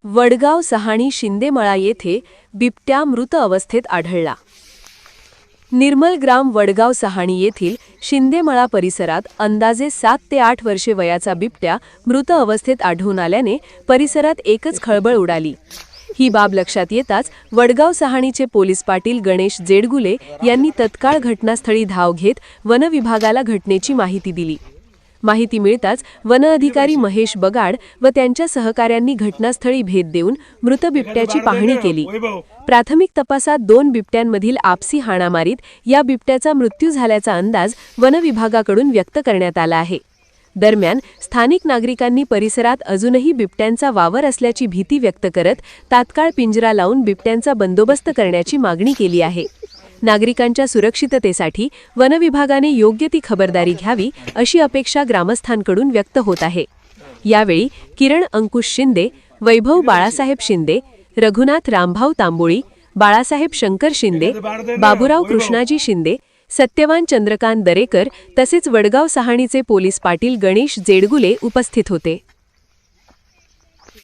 वडगाव सहाणी शिंदेमळा येथे बिबट्या मृत अवस्थेत आढळला। निर्मलग्राम वडगाव सहाणी येथील शिंदेमळा परिसरात अंदाजे 7 ते 8 वर्षे वयाचा बिबट्या मृत अवस्थेत आढळून आल्याने परिसरात एकच खळबळ उडाली। ही बाब लक्षात येताच वडगाव सहाणीचे पोलीस पाटील गणेश जेडगुले यांनी तत्काळ घटनास्थळी धाव घेत वन विभागाला घटनेची माहिती दिली। माहिती मिळताच वन अधिकारी महेश बगाड व त्यांच्या सहकाऱ्यांनी घटनास्थळी भेट देऊन मृत बिबट्याची पाहणी केली। प्राथमिक तपासात 2 बिबट्यांमधील आपसी हाणामारीत या बिबट्याचा मृत्यू झाल्याचा अंदाज वन विभागाकडून व्यक्त करण्यात आला आहे। दरम्यान स्थानिक नागरिकांनी परिसरात अजूनही बिबट्यांचा वावर असल्याची भीती व्यक्त करत तात्काळ पिंजरा लावून बिबट्यांचा बंदोबस्त करण्याची मागणी केली आहे। नागरिकांच्या सुरक्षिततेसाठी वन विभागाने योग्य ती खबरदारी घ्यावी अशी अपेक्षा ग्रामस्थांकडून व्यक्त होत आहे। यावेळी किरण अंकुश शिंदे, वैभव बाळासाहेब शिंदे, रघुनाथ रामभाऊ तांबोळी, बाळासाहेब शंकर शिंदे, बाबूराव कृष्णाजी शिंदे, सत्यवान चंद्रकांत दरेकर तसेच वडगाव सहाणीचे पोलीस पाटील गणेश जेडगुले उपस्थित होते।